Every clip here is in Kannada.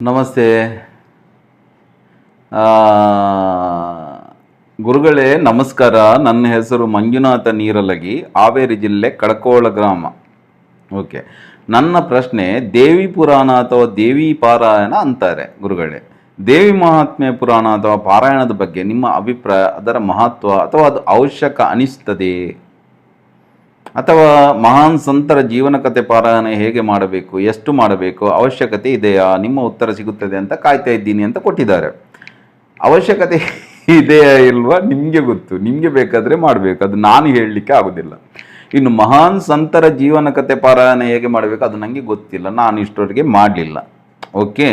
ನಮಸ್ತೆ. ಆ, ಗುರುಗಳೇ ನಮಸ್ಕಾರ. ನನ್ನ ಹೆಸರು ಮಂಜುನಾಥ ನೀರಲಗಿ, ಹಾವೇರಿ ಜಿಲ್ಲೆ ಕಳಕೋಳ ಗ್ರಾಮ. ಓಕೆ, ನನ್ನ ಪ್ರಶ್ನೆ, ದೇವಿ ಪುರಾಣ ಅಥವಾ ದೇವಿ ಪಾರಾಯಣ ಅಂತಾರೆ ಗುರುಗಳೇ. ದೇವಿ ಮಹಾತ್ಮೆ ಪುರಾಣ ಅಥವಾ ಪಾರಾಯಣದ ಬಗ್ಗೆ ನಿಮ್ಮ ಅಭಿಪ್ರಾಯ, ಅದರ ಮಹತ್ವ ಅಥವಾ ಅದು ಅವಶ್ಯಕ ಅನಿಸ್ತದೆ? ಅಥವಾ ಮಹಾನ್ ಸಂತರ ಜೀವನ ಕಥೆ ಪಾರಾಯಣ ಹೇಗೆ ಮಾಡಬೇಕು, ಎಷ್ಟು ಮಾಡಬೇಕು, ಅವಶ್ಯಕತೆ ಇದೆಯಾ? ನಿಮ್ಮ ಉತ್ತರ ಸಿಗುತ್ತದೆ ಅಂತ ಕಾಯ್ತಾ ಇದ್ದೀನಿ ಅಂತ ಕೊಟ್ಟಿದ್ದಾರೆ. ಅವಶ್ಯಕತೆ ಇದೆಯಾ ಇಲ್ವಾ ನಿಮಗೆ ಗೊತ್ತು, ನಿಮಗೆ ಬೇಕಾದರೆ ಮಾಡಬೇಕು, ಅದು ನಾನು ಹೇಳಲಿಕ್ಕೆ ಆಗೋದಿಲ್ಲ. ಇನ್ನು ಮಹಾನ್ ಸಂತರ ಜೀವನ ಕಥೆ ಪಾರಾಯಣ ಹೇಗೆ ಮಾಡಬೇಕು ಅದು ನನಗೆ ಗೊತ್ತಿಲ್ಲ, ನಾನು ಇಷ್ಟೊತ್ತಿಗೆ ಮಾಡಲಿಲ್ಲ. ಓಕೆ,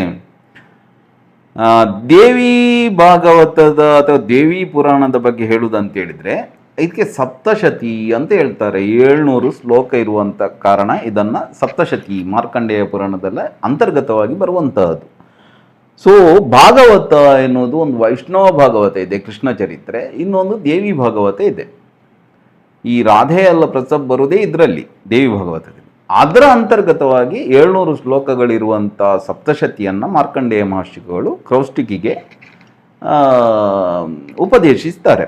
ದೇವಿ ಭಾಗವತದ ಅಥವಾ ದೇವಿ ಪುರಾಣದ ಬಗ್ಗೆ ಹೇಳುವುದಂತ ಹೇಳಿದರೆ, ಇದಕ್ಕೆ ಸಪ್ತಶತಿ ಅಂತ ಹೇಳ್ತಾರೆ. 700 ಶ್ಲೋಕ ಇರುವಂಥ ಕಾರಣ ಇದನ್ನು ಸಪ್ತಶತಿ ಮಾರ್ಕಂಡೇಯ ಪುರಾಣದಲ್ಲ ಅಂತರ್ಗತವಾಗಿ ಬರುವಂತಹದ್ದು. ಸೊ ಭಾಗವತ ಎನ್ನುವುದು ಒಂದು ವೈಷ್ಣವ ಭಾಗವತ ಇದೆ, ಕೃಷ್ಣ ಚರಿತ್ರೆ. ಇನ್ನೊಂದು ದೇವಿ ಭಾಗವತ ಇದೆ. ಈ ರಾಧೆ ಎಲ್ಲ ಪ್ರಸವ ಬರುವುದೇ ಇದರಲ್ಲಿ, ದೇವಿ ಭಾಗವತದಲ್ಲಿ. ಅದರ ಅಂತರ್ಗತವಾಗಿ 700 ಶ್ಲೋಕಗಳಿರುವಂಥ ಸಪ್ತಶತಿಯನ್ನು ಮಾರ್ಕಂಡೇಯ ಮಹರ್ಷಿಗಳು ಕ್ರೌಷ್ಟಿಕಿಗೆ ಉಪದೇಶಿಸ್ತಾರೆ.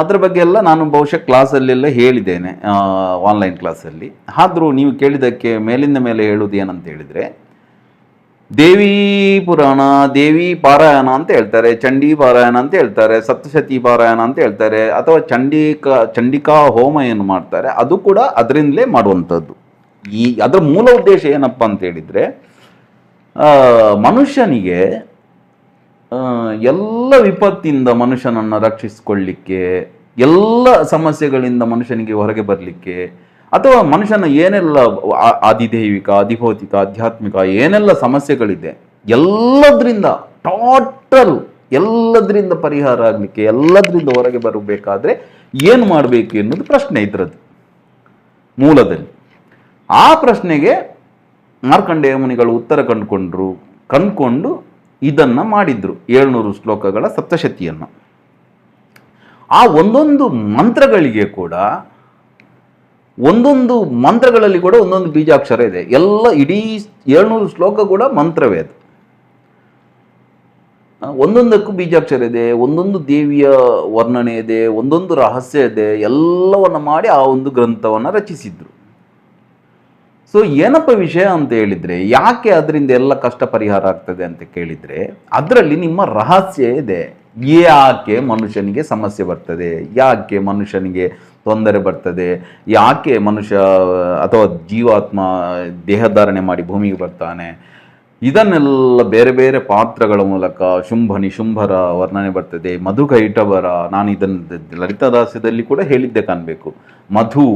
ಅದರ ಬಗ್ಗೆ ಎಲ್ಲ ನಾನು ಬಹುಶಃ ಕ್ಲಾಸಲ್ಲೆಲ್ಲ ಹೇಳಿದ್ದೇನೆ, ಆನ್ಲೈನ್ ಕ್ಲಾಸಲ್ಲಿ. ಆದರೂ ನೀವು ಕೇಳಿದ್ದಕ್ಕೆ ಮೇಲಿಂದ ಮೇಲೆ ಹೇಳುವುದು ಏನಂತ ಹೇಳಿದರೆ, ದೇವಿ ಪುರಾಣ, ದೇವಿ ಪಾರಾಯಣ ಅಂತ ಹೇಳ್ತಾರೆ, ಚಂಡಿ ಪಾರಾಯಣ ಅಂತ ಹೇಳ್ತಾರೆ, ಸಪ್ತಶತಿ ಪಾರಾಯಣ ಅಂತ ಹೇಳ್ತಾರೆ, ಅಥವಾ ಚಂಡಿಕಾ ಹೋಮ ಏನು ಮಾಡ್ತಾರೆ ಅದು ಕೂಡ ಅದರಿಂದಲೇ ಮಾಡುವಂಥದ್ದು. ಅದರ ಮೂಲ ಉದ್ದೇಶ ಏನಪ್ಪ ಅಂತ ಹೇಳಿದರೆ, ಮನುಷ್ಯನಿಗೆ ಎಲ್ಲ ವಿಪತ್ತಿಂದ ಮನುಷ್ಯನನ್ನು ರಕ್ಷಿಸಿಕೊಳ್ಳಿಕ್ಕೆ, ಎಲ್ಲ ಸಮಸ್ಯೆಗಳಿಂದ ಮನುಷ್ಯನಿಗೆ ಹೊರಗೆ ಬರಲಿಕ್ಕೆ, ಅಥವಾ ಮನುಷ್ಯನ ಏನೆಲ್ಲ ಆದಿದೈವಿಕ, ಅಧಿಭೌತಿಕ, ಆಧ್ಯಾತ್ಮಿಕ ಏನೆಲ್ಲ ಸಮಸ್ಯೆಗಳಿದೆ ಎಲ್ಲದರಿಂದ ಎಲ್ಲದರಿಂದ ಪರಿಹಾರ ಆಗಲಿಕ್ಕೆ, ಎಲ್ಲದರಿಂದ ಹೊರಗೆ ಬರಬೇಕಾದ್ರೆ ಏನು ಮಾಡಬೇಕು ಎನ್ನುವುದು ಪ್ರಶ್ನೆ ಇದರದ್ದು ಮೂಲದಲ್ಲಿ. ಆ ಪ್ರಶ್ನೆಗೆ ಮಾರ್ಕಂಡೇಯ ಮುನಿಗಳು ಉತ್ತರ ಕಂಡುಕೊಂಡು ಇದನ್ನು ಮಾಡಿದ್ರು, 700 ಶ್ಲೋಕಗಳ ಸಪ್ತಶತಿಯನ್ನು. ಆ ಒಂದೊಂದು ಮಂತ್ರಗಳಿಗೆ ಕೂಡ, ಒಂದೊಂದು ಮಂತ್ರಗಳಲ್ಲಿ ಕೂಡ ಒಂದೊಂದು ಬೀಜಾಕ್ಷರ ಇದೆ. ಇಡೀ 700 ಶ್ಲೋಕ ಕೂಡ ಮಂತ್ರವೇ ಅದು. ಒಂದೊಂದಕ್ಕೂ ಬೀಜಾಕ್ಷರ ಇದೆ, ಒಂದೊಂದು ದೇವಿಯ ವರ್ಣನೆ ಇದೆ, ಒಂದೊಂದು ರಹಸ್ಯ ಇದೆ. ಎಲ್ಲವನ್ನು ಮಾಡಿ ಆ ಒಂದು ಗ್ರಂಥವನ್ನು ರಚಿಸಿದ್ರು. ಸೊ ಏನಪ್ಪ ವಿಷಯ ಅಂತ ಹೇಳಿದರೆ, ಯಾಕೆ ಅದರಿಂದ ಎಲ್ಲ ಕಷ್ಟ ಪರಿಹಾರ ಆಗ್ತದೆ ಅಂತ ಕೇಳಿದರೆ, ಅದರಲ್ಲಿ ನಿಮ್ಮ ರಹಸ್ಯ ಇದೆ. ಯಾಕೆ ಮನುಷ್ಯನಿಗೆ ಸಮಸ್ಯೆ ಬರ್ತದೆ, ಯಾಕೆ ಮನುಷ್ಯನಿಗೆ ತೊಂದರೆ ಬರ್ತದೆ, ಯಾಕೆ ಮನುಷ್ಯ ಅಥವಾ ಜೀವಾತ್ಮ ದೇಹಧಾರಣೆ ಮಾಡಿ ಭೂಮಿಗೆ ಬರ್ತಾನೆ, ಇದನ್ನೆಲ್ಲ ಬೇರೆ ಬೇರೆ ಪಾತ್ರಗಳ ಮೂಲಕ ಶುಂಭ ನಿಶುಂಭರ ವರ್ಣನೆ ಬರ್ತದೆ. ಮಧುಕೈಟಭರ, ನಾನು ಇದನ್ನು ಲಲಿತಾದಾಸ್ಯದಲ್ಲಿ ಕೂಡ ಹೇಳಿದ್ದೆ ಕಾಣಬೇಕು. ಮಧು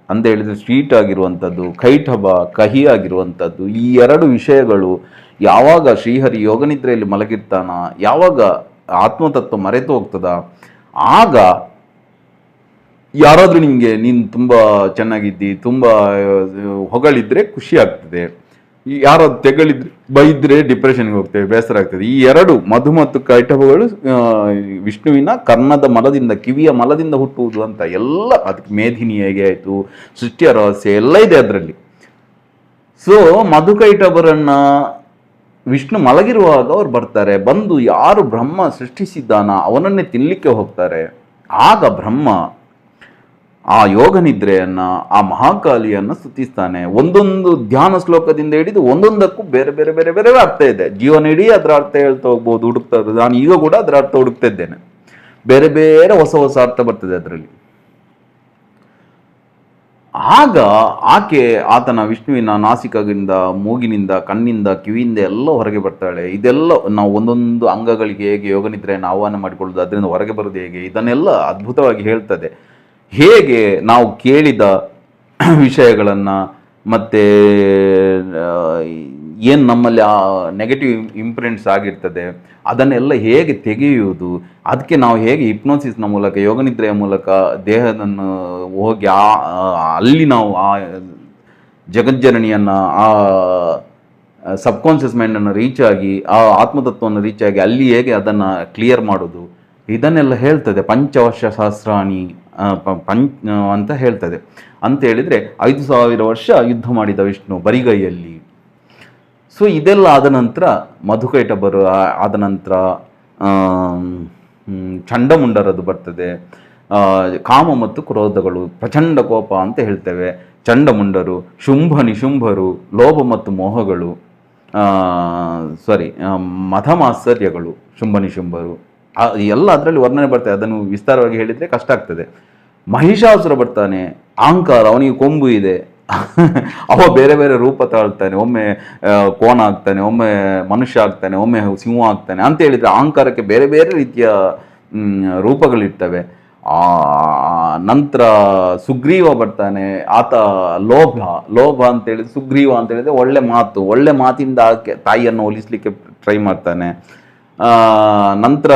ಅಂತ ಹೇಳಿದರೆ ಸ್ವೀಟ್ ಆಗಿರುವಂಥದ್ದು, ಕೈಟಭ ಕಹಿ ಆಗಿರುವಂಥದ್ದು. ಈ ಎರಡು ವಿಷಯಗಳು ಯಾವಾಗ ಶ್ರೀಹರಿ ಯೋಗನಿದ್ರೆಯಲ್ಲಿ ಮಲಗಿರ್ತಾನ, ಯಾವಾಗ ಆತ್ಮತತ್ವ ಮರೆತು ಹೋಗ್ತದ, ಆಗ ಯಾರಾದರೂ ನಿಮಗೆ ನೀನು ತುಂಬ ಚೆನ್ನಾಗಿದ್ದಿ, ತುಂಬ ಹೊಗಳಿದ್ರೆ ಖುಷಿ ಆಗ್ತದೆ, ಯಾರಾದ್ರು ತೆಗಳಿದ್ರೆ ಬೈದ್ರೆ ಡಿಪ್ರೆಷನ್ಗೆ ಹೋಗ್ತೇವೆ, ಬೇಸರ ಆಗ್ತದೆ. ಈ ಎರಡು ಮಧು ಮತ್ತು ಕೈಟಭಗಳು ವಿಷ್ಣುವಿನ ಕರ್ಣದ ಮಲದಿಂದ, ಕಿವಿಯ ಮಲದಿಂದ ಹುಟ್ಟುವುದು ಅಂತ ಎಲ್ಲ. ಅದಕ್ಕೆ ಮೇಧಿನಿ ಹೇಗೆ ಆಯಿತು, ಸೃಷ್ಟಿಯ ರಹಸ್ಯ ಎಲ್ಲ ಇದೆ ಅದರಲ್ಲಿ. ಸೊ ಮಧುಕೈಟಭರನ್ನ ವಿಷ್ಣು ಮಲಗಿರುವಾಗ ಅವ್ರು ಬರ್ತಾರೆ, ಬಂದು ಯಾರು ಬ್ರಹ್ಮ ಸೃಷ್ಟಿಸಿದ್ದಾನ ಅವನನ್ನೇ ತಿನ್ನಲಿಕ್ಕೆ ಹೋಗ್ತಾರೆ. ಆಗ ಬ್ರಹ್ಮ ಆ ಯೋಗ ನಿದ್ರೆಯನ್ನು, ಆ ಮಹಾಕಾಲಿಯನ್ನು ಸ್ತುತಿಸ್ತಾನೆ. ಒಂದೊಂದು ಧ್ಯಾನ ಶ್ಲೋಕದಿಂದ ಹಿಡಿದು ಒಂದೊಂದಕ್ಕೂ ಬೇರೆ ಬೇರೆ ಬೇರೆ ಬೇರೆ ಅರ್ಥ ಇದೆ. ಜೀವನ ಇಡೀ ಅದರ ಅರ್ಥ ಹೇಳ್ತಾ ಹೋಗ್ಬೋದು, ಹುಡುಕ್ತಾ ಇರೋದು. ನಾನು ಈಗ ಕೂಡ ಅದರ ಅರ್ಥ ಹುಡುಕ್ತಾ ಇದ್ದೇನೆ. ಬೇರೆ ಬೇರೆ ಹೊಸ ಹೊಸ ಅರ್ಥ ಬರ್ತದೆ ಅದರಲ್ಲಿ. ಆಗ ಆಕೆ ಆತನ ವಿಷ್ಣುವಿನ ನಾಸಿಕದಿಂದ, ಮೂಗಿನಿಂದ, ಕಣ್ಣಿಂದ, ಕಿವಿಯಿಂದ ಎಲ್ಲ ಹೊರಗೆ ಬರ್ತಾಳೆ. ಇದೆಲ್ಲ ನಾವು ಒಂದೊಂದು ಅಂಗಗಳಿಗೆ ಹೇಗೆ ಯೋಗ ನಿದ್ರೆಯನ್ನು ಆಹ್ವಾನ ಮಾಡಿಕೊಳ್ಳೋದು, ಅದರಿಂದ ಹೊರಗೆ ಬರೋದು ಹೇಗೆ, ಇದನ್ನೆಲ್ಲ ಅದ್ಭುತವಾಗಿ ಹೇಳ್ತದೆ. ಹೇಗೆ ನಾವು ಕೇಳಿದ ವಿಷಯಗಳನ್ನು ಮತ್ತು ಏನು ನಮ್ಮಲ್ಲಿ ಆ ನೆಗೆಟಿವ್ ಇಂಪ್ರಿಂಟ್ಸ್ ಆಗಿರ್ತದೆ ಅದನ್ನೆಲ್ಲ ಹೇಗೆ ತೆಗೆಯುವುದು, ಅದಕ್ಕೆ ನಾವು ಹೇಗೆ ಹಿಪ್ನೋಸಿಸ್ನ ಮೂಲಕ, ಯೋಗನಿದ್ರೆಯ ಮೂಲಕ ದೇಹವನ್ನು ಹೋಗಿ ಅಲ್ಲಿ ನಾವು ಆ ಜಗಜ್ಜನನಿಯನ್ನು, ಆ ಸಬ್ಕಾನ್ಷಿಯಸ್ ಮೈಂಡನ್ನು ರೀಚ್ ಆಗಿ, ಆ ಆತ್ಮತತ್ವವನ್ನು ರೀಚ್ ಆಗಿ ಅಲ್ಲಿ ಹೇಗೆ ಅದನ್ನು ಕ್ಲಿಯರ್ ಮಾಡೋದು, ಇದನ್ನೆಲ್ಲ ಹೇಳ್ತದೆ. ಪಂಚವರ್ಷ ಸಹಸ್ರಾಣಿ ಅಂತ ಹೇಳ್ತದೆ. ಅಂತ ಹೇಳಿದರೆ 5000 ವರ್ಷ ಯುದ್ಧ ಮಾಡಿದ ವಿಷ್ಣು ಬರಿಗೈಯಲ್ಲಿ. ಸೊ ಇದೆಲ್ಲ ಆದ ನಂತರ ಮಧುಕೈಟ ಆದ ನಂತರ ಚಂಡಮುಂಡರದು ಬರ್ತದೆ. ಕಾಮ ಮತ್ತು ಕ್ರೋಧಗಳು, ಪ್ರಚಂಡ ಕೋಪ ಅಂತ ಹೇಳ್ತೇವೆ, ಚಂಡಮುಂಡರು, ಶುಂಭ ನಿಶುಂಭರು, ಲೋಭ ಮತ್ತು ಮೋಹಗಳು, ಮಧಮಾತ್ಸರ್ಯಗಳು, ಶುಂಭ ನಿಶುಂಭರು ಎಲ್ಲ ಅದರಲ್ಲಿ ವರ್ಣನೆ ಬರ್ತದೆ. ಅದನ್ನು ವಿಸ್ತಾರವಾಗಿ ಹೇಳಿದರೆ ಕಷ್ಟ ಆಗ್ತದೆ. ಮಹಿಷಾಸುರ ಬರ್ತಾನೆ, ಅಹಂಕಾರ, ಅವನಿಗೆ ಕೊಂಬು ಇದೆ, ಅವ ಬೇರೆ ಬೇರೆ ರೂಪ ತಾಳ್ತಾನೆ, ಒಮ್ಮೆ ಕೋಣ ಆಗ್ತಾನೆ, ಒಮ್ಮೆ ಮನುಷ್ಯ ಆಗ್ತಾನೆ, ಒಮ್ಮೆ ಸಿಂಹ ಆಗ್ತಾನೆ ಅಂತ ಹೇಳಿದರೆ ಅಹಂಕಾರಕ್ಕೆ ಬೇರೆ ಬೇರೆ ರೀತಿಯ ರೂಪಗಳಿರ್ತವೆ. ನಂತರ ಸುಗ್ರೀವ ಬರ್ತಾನೆ, ಆತ ಲೋಭ ಅಂತ ಹೇಳಿದ್ರೆ, ಸುಗ್ರೀವ ಅಂತ ಹೇಳಿದ್ರೆ ಒಳ್ಳೆ ಮಾತಿಂದ ತಾಯಿಯನ್ನು ಒಲಿಸ್ಲಿಕ್ಕೆ ಟ್ರೈ ಮಾಡ್ತಾನೆ. ನಂತರ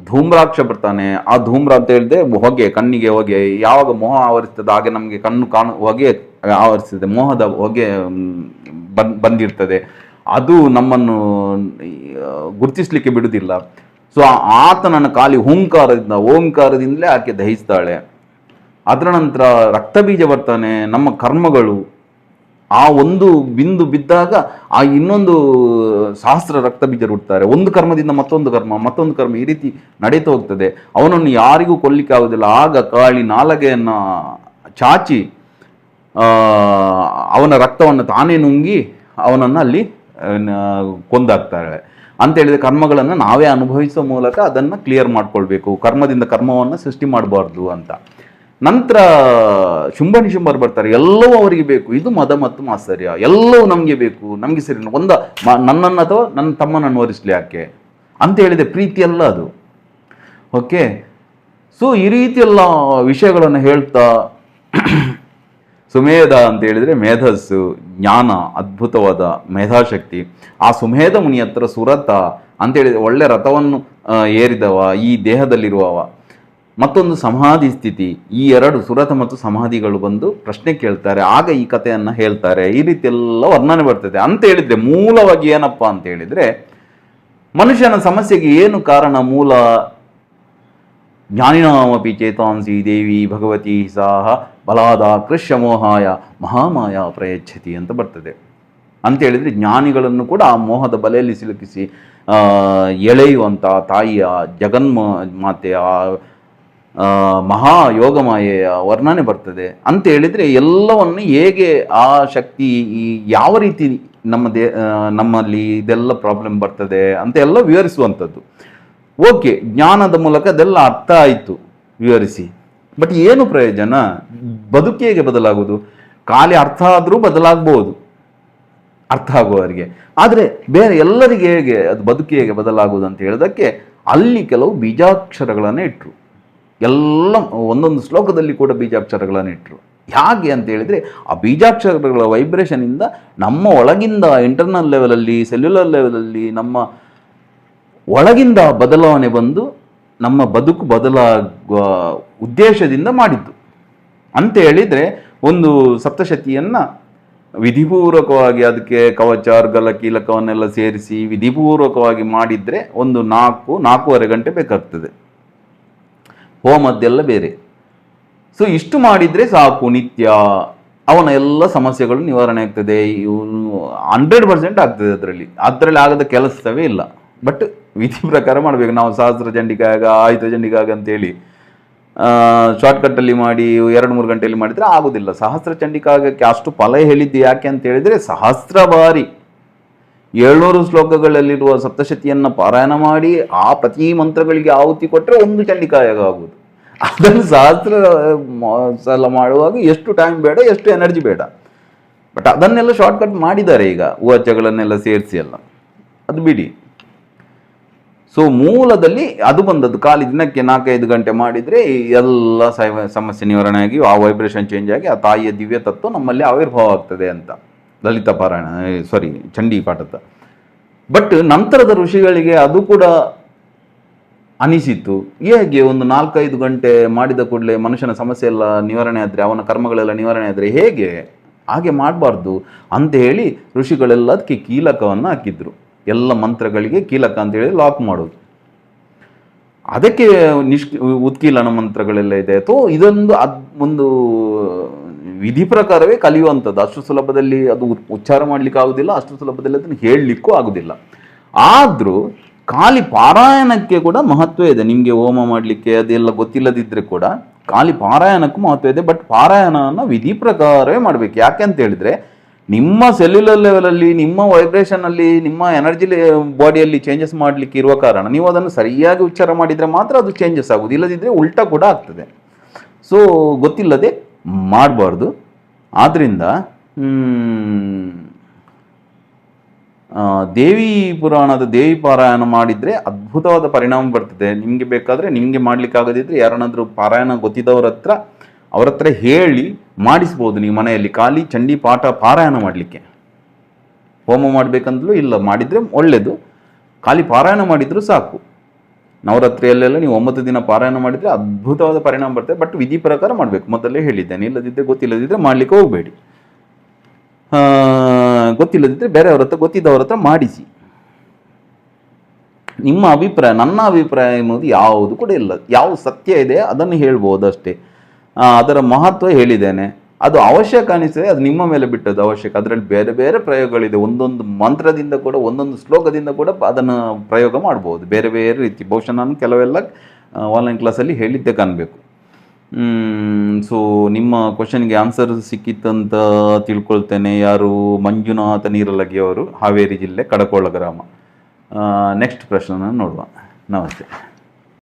ಧೂಮ್ರಾಕ್ಷ ಬರ್ತಾನೆ, ಆ ಧೂಮ್ರ ಅಂತ ಹೇಳಿದ್ರೆ ಹೊಗೆ, ಕಣ್ಣಿಗೆ ಹೊಗೆ, ಯಾವಾಗ ಮೋಹ ಆವರಿಸ್ತದೆ ಹಾಗೆ ನಮಗೆ ಕಣ್ಣು ಹೊಗೆ ಆವರಿಸ್ತದೆ, ಮೋಹದ ಹೊಗೆ ಬಂದಿರ್ತದೆ, ಅದು ನಮ್ಮನ್ನು ಗುರುತಿಸ್ಲಿಕ್ಕೆ ಬಿಡುವುದಿಲ್ಲ. ಸೊ ಆತನನ್ನು ಖಾಲಿ ಓಂಕಾರದಿಂದಲೇ ಆಕೆ ದಹಿಸ್ತಾಳೆ. ಅದರ ನಂತರ ರಕ್ತಬೀಜ ಬರ್ತಾನೆ, ನಮ್ಮ ಕರ್ಮಗಳು, ಆ ಒಂದು ಬಿಂದು ಬಿದ್ದಾಗ ಆ ಇನ್ನೊಂದು ಸಹಸ್ರ ರಕ್ತ ಬೀಜ ಹುಡ್ತಾರೆ. ಒಂದು ಕರ್ಮದಿಂದ ಮತ್ತೊಂದು ಕರ್ಮ ಈ ರೀತಿ ನಡೀತಾ ಹೋಗ್ತದೆ. ಅವನನ್ನು ಯಾರಿಗೂ ಕೊಲ್ಲಿಕ್ಕೆ ಆಗುದಿಲ್ಲ. ಆಗ ಕಾಳಿ ನಾಲಗೆಯನ್ನು ಚಾಚಿ ಅವನ ರಕ್ತವನ್ನು ತಾನೇ ನುಂಗಿ ಅವನನ್ನು ಅಲ್ಲಿ ಕೊಂದಾಕ್ತಾಳೆ. ಅಂತ ಹೇಳಿದ್ರೆ ಕರ್ಮಗಳನ್ನು ನಾವೇ ಅನುಭವಿಸುವ ಮೂಲಕ ಅದನ್ನು ಕ್ಲಿಯರ್ ಮಾಡ್ಕೊಳ್ಬೇಕು, ಕರ್ಮದಿಂದ ಕರ್ಮವನ್ನು ಸೃಷ್ಟಿ ಮಾಡಬಾರ್ದು ಅಂತ. ನಂತರ ಶುಂಭ ನಿಶುಂಭರು ಬರ್ತಾರೆ, ಎಲ್ಲವೂ ಅವರಿಗೆ ಬೇಕು, ಇದು ಮದ ಮತ್ತು ಮಾತ್ಸರ್ಯ, ಎಲ್ಲವೂ ನಮಗೆ ಬೇಕು, ನಮಗೆ ಸರಿ, ನನ್ನನ್ನು ಅಥವಾ ನನ್ನ ತಮ್ಮನನ್ನು ವರಿಸ್ಲಿ ಯಾಕೆ ಅಂತ ಹೇಳಿದೆ, ಪ್ರೀತಿ ಅಲ್ಲ ಅದು. ಓಕೆ, ಸೊ ಈ ರೀತಿ ಎಲ್ಲ ವಿಷಯಗಳನ್ನು ಹೇಳ್ತಾ ಸುಮೇಧ ಅಂತ ಹೇಳಿದರೆ ಮೇಧಸ್ಸು, ಜ್ಞಾನ, ಅದ್ಭುತವಾದ ಮೇಧಾಶಕ್ತಿ. ಆ ಸುಮೇಧ ಮುನಿ ಹತ್ರ ಸುರಥ ಅಂತ ಹೇಳಿದರೆ ಒಳ್ಳೆ ರಥವನ್ನು ಏರಿದವ, ಈ ದೇಹದಲ್ಲಿರುವವ. ಮತ್ತೊಂದು ಸಮಾಧಿ ಸ್ಥಿತಿ. ಈ ಎರಡು ಸುರಥ ಮತ್ತು ಸಮಾಧಿಗಳು ಬಂದು ಪ್ರಶ್ನೆ ಕೇಳ್ತಾರೆ, ಆಗ ಈ ಕಥೆಯನ್ನು ಹೇಳ್ತಾರೆ. ಈ ರೀತಿ ಎಲ್ಲ ವರ್ಣನೆ ಬರ್ತದೆ. ಅಂತ ಹೇಳಿದರೆ ಮೂಲವಾಗಿ ಏನಪ್ಪ ಅಂತ ಹೇಳಿದರೆ, ಮನುಷ್ಯನ ಸಮಸ್ಯೆಗೆ ಏನು ಕಾರಣ, ಮೂಲ ಜ್ಞಾನಿನಾಮಪಿ ಚೇತಾಂಸಿ ದೇವಿ ಭಗವತಿ ಸಾಹ ಬಲಾದ ಕೃಷ್ಯ ಮೋಹಾಯ ಮಹಾಮಾಯ ಪ್ರಯಚ್ಛತಿ ಅಂತ ಬರ್ತದೆ. ಅಂತ ಹೇಳಿದರೆ ಜ್ಞಾನಿಗಳನ್ನು ಕೂಡ ಆ ಮೋಹದ ಬಲೆಯಲ್ಲಿ ಸಿಲುಕಿಸಿ ಎಳೆಯುವಂಥ ತಾಯಿಯ ಜಗನ್ಮಾತೆಯ ಮಹಾಯೋಗಮಾಯೆಯ ವರ್ಣನೆ ಬರ್ತದೆ. ಅಂತ ಹೇಳಿದರೆ ಎಲ್ಲವನ್ನು ಹೇಗೆ ಆ ಶಕ್ತಿ ಯಾವ ರೀತಿ ನಮ್ಮಲ್ಲಿ ಇದೆಲ್ಲ ಪ್ರಾಬ್ಲಮ್ ಬರ್ತದೆ ಅಂತ ಎಲ್ಲ ವಿವರಿಸುವಂಥದ್ದು. ಓಕೆ, ಜ್ಞಾನದ ಮೂಲಕ ಅದೆಲ್ಲ ಅರ್ಥ ಆಯಿತು ವಿವರಿಸಿ, ಬಟ್ ಏನು ಪ್ರಯೋಜನ? ಬದುಕು ಹೇಗೆ ಬದಲಾಗುವುದು? ಖಾಲಿ ಅರ್ಥ ಆದರೂ ಬದಲಾಗ್ಬೋದು ಅರ್ಥ ಆಗುವವರಿಗೆ, ಆದರೆ ಬೇರೆ ಎಲ್ಲರಿಗೆ ಹೇಗೆ ಅದು ಬದುಕು ಹೇಗೆ ಬದಲಾಗುವುದು ಅಂತ ಹೇಳೋದಕ್ಕೆ ಅಲ್ಲಿ ಕೆಲವು ಬೀಜಾಕ್ಷರಗಳನ್ನು ಇಟ್ಟರು. ಎಲ್ಲ ಒಂದೊಂದು ಶ್ಲೋಕದಲ್ಲಿ ಕೂಡ ಬೀಜಾಕ್ಷರಗಳನ್ನು ಇಟ್ಟರು. ಹೇಗೆ ಅಂತ ಹೇಳಿದರೆ, ಆ ಬೀಜಾಕ್ಷರಗಳ ವೈಬ್ರೇಷನಿಂದ ನಮ್ಮ ಒಳಗಿಂದ ಇಂಟರ್ನಲ್ ಲೆವೆಲಲ್ಲಿ, ಸೆಲ್ಯುಲರ್ ಲೆವೆಲಲ್ಲಿ ನಮ್ಮ ಒಳಗಿಂದ ಬದಲಾವಣೆ ಬಂದು ನಮ್ಮ ಬದುಕು ಬದಲಾಗುವ ಉದ್ದೇಶದಿಂದ ಮಾಡಿದ್ದು. ಅಂತ ಹೇಳಿದರೆ ಒಂದು ಸಪ್ತಶತಿಯನ್ನು ವಿಧಿಪೂರ್ವಕವಾಗಿ ಅದಕ್ಕೆ ಕವಚ, ಅರ್ಗಲ, ಕೀಲಕವನ್ನೆಲ್ಲ ಸೇರಿಸಿ ವಿಧಿಪೂರ್ವಕವಾಗಿ ಮಾಡಿದರೆ ಒಂದು 4-4.5 ಗಂಟೆ ಬೇಕಾಗ್ತದೆ. ಹೋಮದ್ದೆಲ್ಲ ಬೇರೆ. ಸೊ ಇಷ್ಟು ಮಾಡಿದರೆ ಸಾಕು, ನಿತ್ಯ ಅವನ ಎಲ್ಲ ಸಮಸ್ಯೆಗಳು ನಿವಾರಣೆ ಆಗ್ತದೆ. 100% ಆಗ್ತದೆ. ಅದರಲ್ಲಿ ಆಗದ ಕೆಲಸವೇ ಇಲ್ಲ. ಬಟ್ ವಿಧಿ ಪ್ರಕಾರ ಮಾಡಬೇಕು. ನಾವು ಸಹಸ್ರ ಚಂಡಿಕಾಗ, ಆಯುಧ ಚಂಡಿಕಾಗ ಅಂತೇಳಿ ಶಾರ್ಟ್ಕಟ್ಟಲ್ಲಿ ಮಾಡಿ 2-3 ಗಂಟೆಯಲ್ಲಿ ಮಾಡಿದರೆ ಆಗೋದಿಲ್ಲ. ಸಹಸ್ರ ಚಂಡಿಕಾಗಕ್ಕೆ ಅಷ್ಟು ಫಲ ಹೇಳಿದ್ದು ಯಾಕೆ ಅಂತ ಹೇಳಿದರೆ, ಸಹಸ್ರ ಬಾರಿ 700 ಶ್ಲೋಕಗಳಲ್ಲಿರುವ ಸಪ್ತಶತಿಯನ್ನು ಪಾರಾಯಣ ಮಾಡಿ ಆ ಪ್ರತಿ ಮಂತ್ರಗಳಿಗೆ ಆಹುತಿ ಕೊಟ್ಟರೆ ಒಂದು ಚಂಡಿಕಾಯಾಗ ಆಗುವುದು. ಅದನ್ನು ಸಹಸ್ರ ಸಲ ಮಾಡುವಾಗ ಎಷ್ಟು ಟೈಮ್ ಬೇಡ, ಎಷ್ಟು ಎನರ್ಜಿ ಬೇಡ. ಬಟ್ ಅದನ್ನೆಲ್ಲ ಶಾರ್ಟ್ಕಟ್ ಮಾಡಿದ್ದಾರೆ ಈಗ, ವಾಚ್ಯಗಳನ್ನೆಲ್ಲ ಸೇರಿಸಿ ಎಲ್ಲ. ಅದು ಬಿಡಿ. ಸೊ ಮೂಲದಲ್ಲಿ ಅದು ಬಂದದ್ದು ಖಾಲಿ ದಿನಕ್ಕೆ 4-5 ಗಂಟೆ ಮಾಡಿದರೆ ಎಲ್ಲ ಸಮಸ್ಯೆ ನಿವಾರಣೆ ಆಗಿ ಆ ವೈಬ್ರೇಷನ್ ಚೇಂಜ್ ಆಗಿ ಆ ತಾಯಿಯ ದಿವ್ಯ ತತ್ವ ನಮ್ಮಲ್ಲಿ ಆವಿರ್ಭಾವ ಆಗ್ತದೆ ಅಂತ ಲಲಿತ ಪಾರಾಯಣ, ಚಂಡಿ ಪಾಠದ. ಬಟ್ ನಂತರದ ಋಷಿಗಳಿಗೆ ಅದು ಕೂಡ ಅನಿಸಿತು, ಹೇಗೆ ಒಂದು 4-5 ಗಂಟೆ ಮಾಡಿದ ಕೂಡಲೇ ಮನುಷ್ಯನ ಸಮಸ್ಯೆ ಎಲ್ಲ ನಿವಾರಣೆ ಆದರೆ, ಅವನ ಕರ್ಮಗಳೆಲ್ಲ ನಿವಾರಣೆ ಆದರೆ ಹೇಗೆ? ಹಾಗೆ ಮಾಡಬಾರ್ದು ಅಂತ ಹೇಳಿ ಋಷಿಗಳೆಲ್ಲ ಅದಕ್ಕೆ ಕೀಲಕವನ್ನು ಹಾಕಿದ್ರು. ಎಲ್ಲ ಮಂತ್ರಗಳಿಗೆ ಕೀಲಕ ಅಂತ ಹೇಳಿ ಲಾಕ್ ಮಾಡೋದು. ಅದಕ್ಕೆ ಉತ್ಕೀಲನ ಮಂತ್ರಗಳೆಲ್ಲ ಇದೆ. ಅಥವಾ ಇದೊಂದು ಒಂದು ವಿಧಿ ಪ್ರಕಾರವೇ ಕಲಿಯುವಂಥದ್ದು. ಅಷ್ಟು ಸುಲಭದಲ್ಲಿ ಅದು ಉಚ್ಚಾರ ಮಾಡಲಿಕ್ಕೆ ಆಗುದಿಲ್ಲ, ಅಷ್ಟು ಸುಲಭದಲ್ಲಿ ಅದನ್ನು ಹೇಳಲಿಕ್ಕೂ ಆಗುದಿಲ್ಲ. ಆದರೂ ಖಾಲಿ ಪಾರಾಯಣಕ್ಕೆ ಕೂಡ ಮಹತ್ವ ಇದೆ. ನಿಮಗೆ ಹೋಮ ಮಾಡಲಿಕ್ಕೆ ಅದೆಲ್ಲ ಗೊತ್ತಿಲ್ಲದಿದ್ದರೆ ಕೂಡ ಖಾಲಿ ಪಾರಾಯಣಕ್ಕೂ ಮಹತ್ವ ಇದೆ. ಬಟ್ ಪಾರಾಯಣನ ವಿಧಿ ಪ್ರಕಾರವೇ ಮಾಡಬೇಕು. ಯಾಕೆ ಅಂತ ಹೇಳಿದರೆ, ನಿಮ್ಮ ಸೆಲ್ಯುಲರ್ ಲೆವೆಲಲ್ಲಿ, ನಿಮ್ಮ ವೈಬ್ರೇಷನಲ್ಲಿ, ನಿಮ್ಮ ಎನರ್ಜಿ ಬಾಡಿಯಲ್ಲಿ ಚೇಂಜಸ್ ಮಾಡಲಿಕ್ಕೆ ಇರುವ ಕಾರಣ ನೀವು ಅದನ್ನು ಸರಿಯಾಗಿ ಉಚ್ಚಾರ ಮಾಡಿದರೆ ಮಾತ್ರ ಅದು ಚೇಂಜಸ್ ಆಗೋದು, ಇಲ್ಲದಿದ್ದರೆ ಉಲ್ಟಾ ಕೂಡ ಆಗ್ತದೆ. ಸೊ ಗೊತ್ತಿಲ್ಲದೆ ಮಾಡಬಾರ್ದು. ಆದ್ದರಿಂದ ದೇವಿ ಪುರಾಣದ ದೇವಿ ಪಾರಾಯಣ ಮಾಡಿದರೆ ಅದ್ಭುತವಾದ ಪರಿಣಾಮ ಬರ್ತದೆ. ನಿಮಗೆ ಬೇಕಾದರೆ, ನಿಮಗೆ ಮಾಡಲಿಕ್ಕೆ ಆಗದಿದ್ದರೆ ಯಾರನ್ನಾದರೂ ಪಾರಾಯಣ ಗೊತ್ತಿದ್ದವ್ರ ಹತ್ರ ಹೇಳಿ ಮಾಡಿಸ್ಬೋದು ನೀವು ಮನೆಯಲ್ಲಿ. ಖಾಲಿ ಚಂಡಿ ಪಾರಾಯಣ ಮಾಡಲಿಕ್ಕೆ, ಹೋಮ ಮಾಡಬೇಕಂತಲೂ ಇಲ್ಲ, ಮಾಡಿದರೆ ಒಳ್ಳೆಯದು. ಖಾಲಿ ಪಾರಾಯಣ ಮಾಡಿದರೂ ಸಾಕು. ನವರಾತ್ರಿಯಲ್ಲೆಲ್ಲ ನೀವು 9 ದಿನ ಪಾರಾಯಣ ಮಾಡಿದರೆ ಅದ್ಭುತವಾದ ಪರಿಣಾಮ ಬರ್ತದೆ. ಬಟ್ ವಿಧಿ ಪ್ರಕಾರ ಮಾಡಬೇಕು, ಮೊದಲೇ ಹೇಳಿದ್ದೇನೆ. ಇಲ್ಲದಿದ್ದರೆ, ಗೊತ್ತಿಲ್ಲದಿದ್ದರೆ ಮಾಡಲಿಕ್ಕೆ ಹೋಗಬೇಡಿ. ಗೊತ್ತಿಲ್ಲದಿದ್ದರೆ ಬೇರೆಯವ್ರ ಹತ್ರ, ಗೊತ್ತಿದ್ದವ್ರ ಹತ್ರ ಮಾಡಿಸಿ. ನಿಮ್ಮ ಅಭಿಪ್ರಾಯ, ನನ್ನ ಅಭಿಪ್ರಾಯ ಎನ್ನುವುದು ಯಾವುದು ಕೂಡ ಇಲ್ಲ. ಯಾವ ಸತ್ಯ ಇದೆ ಅದನ್ನು ಹೇಳ್ಬೋದು ಅಷ್ಟೇ. ಅದರ ಮಹತ್ವ ಹೇಳಿದ್ದೇನೆ. ಅದು ಅವಶ್ಯಕ ಅನಿಸ್ತದೆ, ಅದು ನಿಮ್ಮ ಮೇಲೆ ಬಿಟ್ಟದ್ದು ಅವಶ್ಯಕ. ಅದರಲ್ಲಿ ಬೇರೆ ಬೇರೆ ಪ್ರಯೋಗಗಳಿದೆ. ಒಂದೊಂದು ಮಂತ್ರದಿಂದ ಕೂಡ, ಒಂದೊಂದು ಶ್ಲೋಕದಿಂದ ಕೂಡ ಅದನ್ನು ಪ್ರಯೋಗ ಮಾಡ್ಬೋದು ಬೇರೆ ಬೇರೆ ರೀತಿ. ಬಹುಶಃ ನಾನು ಕೆಲವೆಲ್ಲ ಆನ್ಲೈನ್ ಕ್ಲಾಸಲ್ಲಿ ಹೇಳಿದ್ದೆ ಕಾಣಬೇಕು. ಸೊ ನಿಮ್ಮ ಕ್ವಶನ್ಗೆ ಆನ್ಸರ್ ಸಿಕ್ಕಿತ್ತಂತ ತಿಳ್ಕೊಳ್ತೇನೆ. ಯಾರು? ಮಂಜುನಾಥ ನೀರಲಗಿ ಅವರು, ಹಾವೇರಿ ಜಿಲ್ಲೆ, ಕಡಕೋಳ ಗ್ರಾಮ. ನೆಕ್ಸ್ಟ್ ಪ್ರಶ್ನೆ ನೋಡುವ. ನಮಸ್ತೆ.